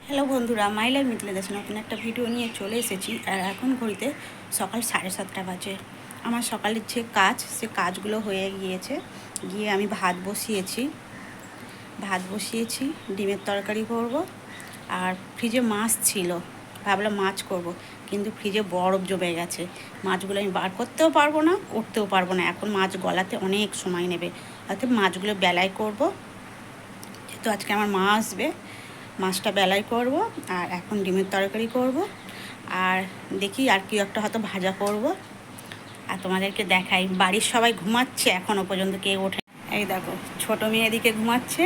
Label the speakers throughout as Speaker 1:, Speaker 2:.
Speaker 1: Hello বন্ধুরা, my life Mithila Das নতুন একটা ভিডিও নিয়ে চলে এসেছি। আর এখন ঘড়িতে সকাল 7:30 বাজে। আমার সকালের যে কাজ, সে কাজগুলো হয়ে গিয়েছে। গিয়ে আমি ভাত বসিয়েছি, ডিমের তরকারি করব। আর ফ্রিজে মাছ ছিল, ভাবলাম মাছ করব, কিন্তু ফ্রিজে বরফ জমে গেছে। মাছগুলো আমি বার করতেও পারবো না, করতেও পারবো না। এখন মাছ গলাতে অনেক সময় নেবে, অর্থাৎ মাছগুলো বেলায় করব। যেহেতু আজকে আমার মা আসবে, মাছটা বেলাই করব। আর এখন ডিমের তরকারি করব। আর দেখি আর কি একটা হয়তো ভাজা করব। আর তোমাদেরকে দেখাই, বাড়ির সবাই ঘুমাচ্ছে, এখনও পর্যন্ত কেউ ওঠে। এই দেখো, ছোটো মেয়ে এদিকে ঘুমাচ্ছে।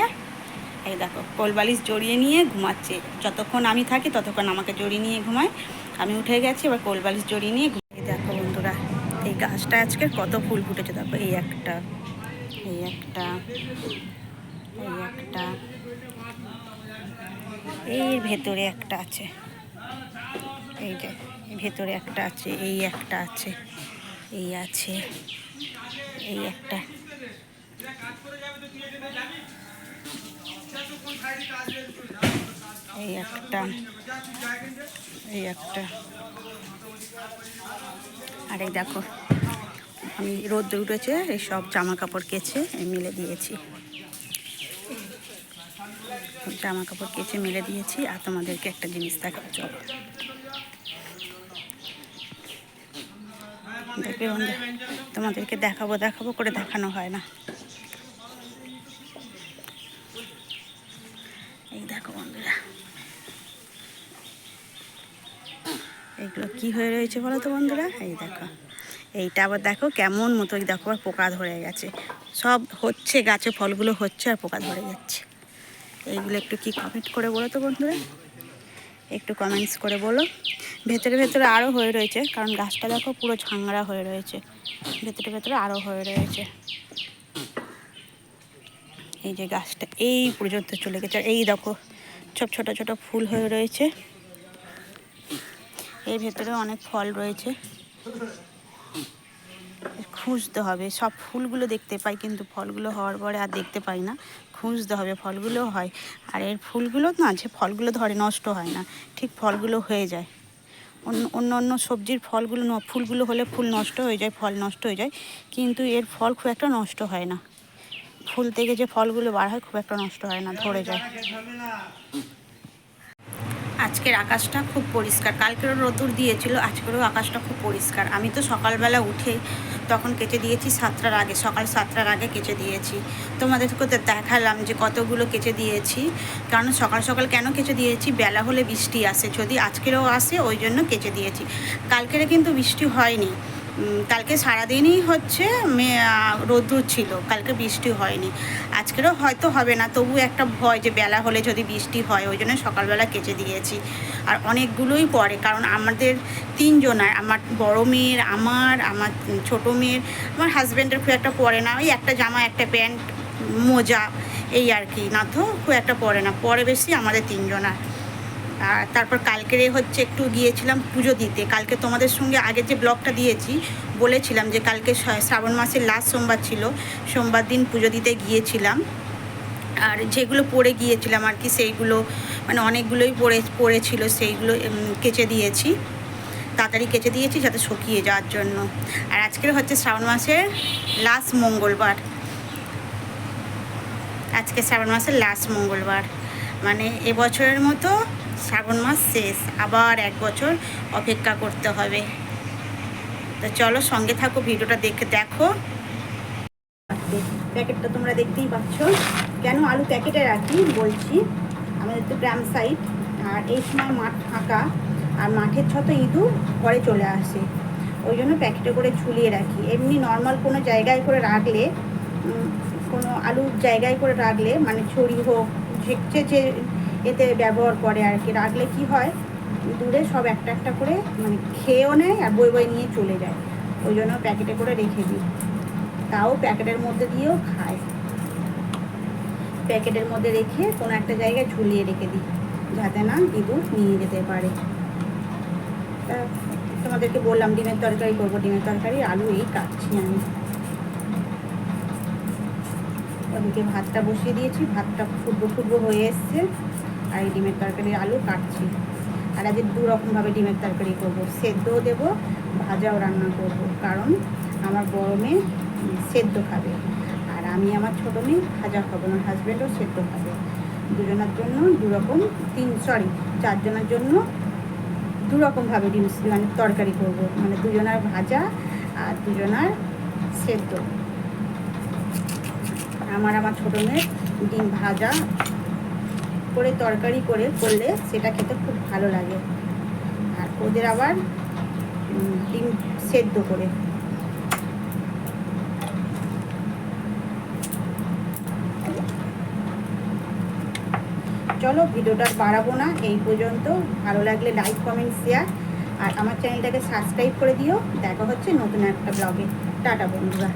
Speaker 1: এই দেখো, কোলবালিশ জড়িয়ে নিয়ে ঘুমাচ্ছে। যতক্ষণ আমি থাকি ততক্ষণ আমাকে জড়িয়ে নিয়ে ঘুমায়। আমি উঠে গেছি, এবার কোলবালিশ জড়িয়ে নিয়ে এই দেখো বন্ধুরা, এই গাছটা আজকে কত ফুল ফুটেছে। দেখো, এই একটা, এই একটা, এই একটা, এর ভেতরে একটা আছে, এই যে ভেতরে একটা আছে, এই একটা আছে, এই আছে, এই একটা, এই একটা, এই একটা। আর এই দেখো, আমি রোদ্দুর উঠেছে, এই সব জামা কাপড় কেচে মেলে দিয়েছি। জামা কাপড় কেচে মেলে দিয়েছি। আর তোমাদেরকে একটা জিনিস দেখাবো, চলো দেখবে বন্ধু, তোমাদেরকে দেখাবো করে দেখানো হয় না। এই দেখো বন্ধুরা, এইগুলো কি হয়ে রয়েছে বলো তো বন্ধুরা। এই দেখো, এইটা আবার দেখো কেমন মতো, দেখো আর পোকা ধরে গেছে। সব হচ্ছে, গাছে ফলগুলো হচ্ছে আর পোকা ধরে যাচ্ছে। এইগুলো একটু কি কমেন্ট করে বলো তো বন্ধুরা, একটু কমেন্টস করে বলো। ভেতরে ভেতরে আরও হয়ে রয়েছে, কারণ গাছটা দেখো পুরো ঝাংড়া হয়ে রয়েছে। ভেতরে ভেতরে আরও হয়ে রয়েছে। এই যে গাছটা এই পর্যন্ত চলে গেছে। এই দেখো, সব ছোট ছোট ফুল হয়ে রয়েছে। এর ভেতরে অনেক ফল রয়েছে, খুঁজতে হবে। সব ফুলগুলো দেখতে পাই, কিন্তু ফলগুলো হওয়ার পরে আর দেখতে পাই না। খুঁজতে হবে, ফলগুলো হয়। আর এর ফুলগুলো না, যে ফলগুলো ধরে নষ্ট হয় না, ঠিক ফলগুলো হয়ে যায়। অন্য সবজির ফুলগুলো হলে ফুল নষ্ট হয়ে যায়, ফল নষ্ট হয়ে যায়, কিন্তু এর ফল খুব একটা নষ্ট হয় না। ফুল থেকে যে ফলগুলো বার হয় খুব একটা নষ্ট হয় না, ধরে যায়। আজকের আকাশটা খুব পরিষ্কার। কালকেরও রোদ্দুর দিয়েছিল, আজকেরও আকাশটা খুব পরিষ্কার। আমি তো সকালবেলা উঠে তখন কেচে দিয়েছি 7টার আগে, সকাল 7টার আগে কেচে দিয়েছি। তোমাদেরকে দেখালাম যে কতগুলো কেচে দিয়েছি। কারণ সকাল সকাল কেন কেচে দিয়েছি, বেলা হলে বৃষ্টি আসে, যদি আজকেরও আসে ওই জন্য কেচে দিয়েছি। কালকেরে কিন্তু বৃষ্টি হয়নি। কালকে সারাদিনই হচ্ছে রোদ্দুর ছিল, কালকে বৃষ্টি হয়নি। আজকেরও হয়তো হবে না, তবু একটা ভয় যে বেলা হলে যদি বৃষ্টি হয়, ওই জন্য সকালবেলা কেচে দিয়েছি। আর অনেকগুলোই পরে, কারণ আমাদের 3জনের, আমার বড় মেয়ের, আমার ছোটো মেয়ের, আমার হাজব্যান্ডের খুব একটা পরে না। ওই একটা জামা, একটা প্যান্ট, মোজা, এই আর কি, না তো খুব একটা পরে না। পরে বেশি আমাদের 3জনের। আর তারপর কালকেরে হচ্ছে একটু গিয়েছিলাম পুজো দিতে। কালকে তোমাদের সঙ্গে আগে যে ব্লগটা দিয়েছি, বলেছিলাম যে কালকে শ্রাবণ মাসের লাস্ট সোমবার ছিল, সোমবার দিন পুজো দিতে গিয়েছিলাম। আর যেগুলো পরে গিয়েছিলাম আর কি, সেইগুলো মানে অনেকগুলোই পড়েছিল, সেইগুলো কেচে দিয়েছি, তাড়াতাড়ি কেচে দিয়েছি যাতে শুকিয়ে যাওয়ার জন্য। আর আজকের হচ্ছে শ্রাবণ মাসের লাস্ট মঙ্গলবার। আজকে শ্রাবণ মাসের লাস্ট মঙ্গলবার, মানে এবছরের মতো শ্রাবণ মাস শেষ, আবার 1 বছর অপেক্ষা করতে হবে। তো চলো সঙ্গে থাকো, ভিডিওটা দেখো। প্যাকেটটা তোমরা দেখতেই পাচ্ছ। কেন আলু প্যাকেটে রাখি বলছি, আমাদের তো গ্রাম সাইড, আর এই সময় মাঠ ফাঁকা, আর মাঠের ছত ইঁদুর পরে চলে আসে, ওই জন্য প্যাকেটে করে ঝুলিয়ে রাখি। এমনি নর্মাল কোনো জায়গায় করে রাখলে, কোনো আলুর জায়গায় করে রাখলে, মানে ছড়ি হোক, যে এতে ব্যবহার করে আর কি, রাখলে কি হয়, দূরে সব একটা একটা করে মানে খেয়েও নেয় আর বই নিয়ে চলে যায়। ওই জন্য প্যাকেটে করে রেখে দিই। তাও প্যাকেটের মধ্যে দিয়েও খায়। প্যাকেটের মধ্যে রেখে কোনো একটা জায়গায় ঝুলিয়ে রেখে দিই, যাতে না ইঁদুর নিয়ে যেতে পারে। তা তোমাদেরকে বললাম ডিমের তরকারি করবো, ডিমের তরকারি আলু এই কাটছি আমি। ওদিকে ভাতটা বসিয়ে দিয়েছি, ভাতটা ফুটবো হয়ে এসছে। আর এই ডিমের তরকারি আলু কাটছি। আর আজকে 2 রকমভাবে ডিমের তরকারি করবো, সেদ্ধও দেবো, ভাজাও রান্না করব, কারণ আমার বড় মেয়ে সেদ্ধ খাবে আর আমি আমার ছোটো মেয়ে ভাজা খাবো, আমার হাজব্যান্ডও সেদ্ধ খাবে। দুজনের জন্য 2 রকম 4 জনের জন্য 2 রকমভাবে ডিম মানে তরকারি করব, মানে 2 জনের ভাজা আর 2 জনের সেদ্ধ। আমার ছোটো মেয়ের ডিম ভাজা করে তরকারি করলে সেটা খেতে খুব ভালো লাগে, আর ওদের আবার ডিম সেদ্ধ করে। চলো ভিডিওটা বাড়াবো না, এই পর্যন্ত। ভালো লাগলে লাইক কমেন্ট শেয়ার আর আমার চ্যানেলটাকে সাবস্ক্রাইব করে দিও। দেখা হচ্ছে নতুন একটা ব্লগে। টাটা বন্ধুরা।